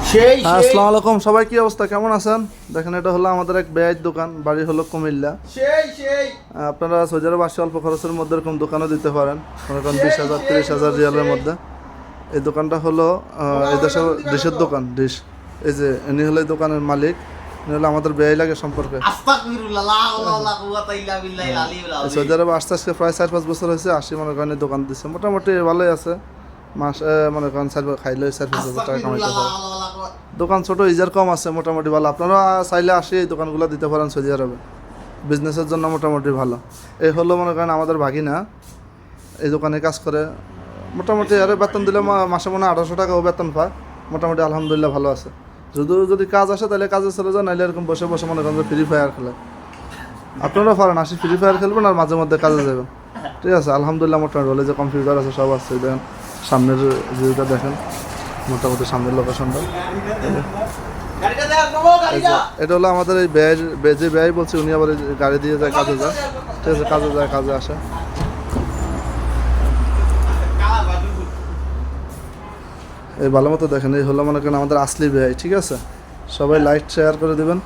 আসসালামু আলাইকুম সবাই, কি অবস্থা, কেমন আছেন? দেখেন, এটা হলো আমাদের এক বেয়াইর দোকান, বাড়ি হলো কুমিল্লা। আপনারা সৌদি আরব আসে অল্প খরচের মধ্যে এরকম দোকানও দিতে পারেন, মনে করেন 20,000 30,000 রিয়ালের মধ্যে। এই দোকানটা হলো এই দেশের ডিশের দোকান, ডিশ। এই যে ইনি হলো এই দোকানের মালিক, ইনি হলো আমাদের বেয়াই লাগে সম্পর্কে। সৌদি আরব আসতে আজকে প্রায় 4-5 বছর হয়েছে, আসি মনে করেন এই দোকান দিচ্ছে, মোটামুটি ভালোই আছে। মাসে মনে করেন খাইলে 4-5 হাজার টাকা কামাইতে পারে। দোকান ছোটো, ইজার কম আছে, মোটামুটি ভালো। আপনারা চাইলে আসি এই দোকানগুলো দিতে পারেন সৌদি আরবে, বিজনেসের জন্য মোটামুটি ভালো। এই হলো মনে করেন আমাদের ভাগিনা, এই দোকানে কাজ করে। মোটামুটি আরে বেতন দিলে মাসে মনে হয় 1800 টাকাও বেতন পায়। মোটামুটি আলহামদুলিল্লাহ ভালো আছে। যদি কাজ আসে তাহলে কাজে চলে যায়, নাহলে এরকম বসে বসে মনে করেন ফ্রি ফায়ার খেলে। আপনারাও পারেন, আসি ফ্রি ফায়ার খেলবেন আর মাঝে মধ্যে কাজে যাবেন, ঠিক আছে? আলহামদুলিল্লাহ মোটামুটি ভালো। যে কম্পিউটার আছে সব আছে, দেখেন সামনের ভিউটা দেখেন, মোটামুটি সামনের লোকেশনটা। এটা হলো আমাদের এই যে ব্যয় বলছি, উনি আবার গাড়ি দিয়ে যায়, কাজে যায়, ঠিক আছে? কাজে যায়, কাজে আসে। এই ভালো মতো দেখেন, এই হলো মনে করেন আমাদের আসলি ব্যয়, ঠিক আছে? সবাই লাইক শেয়ার করে দেবেন।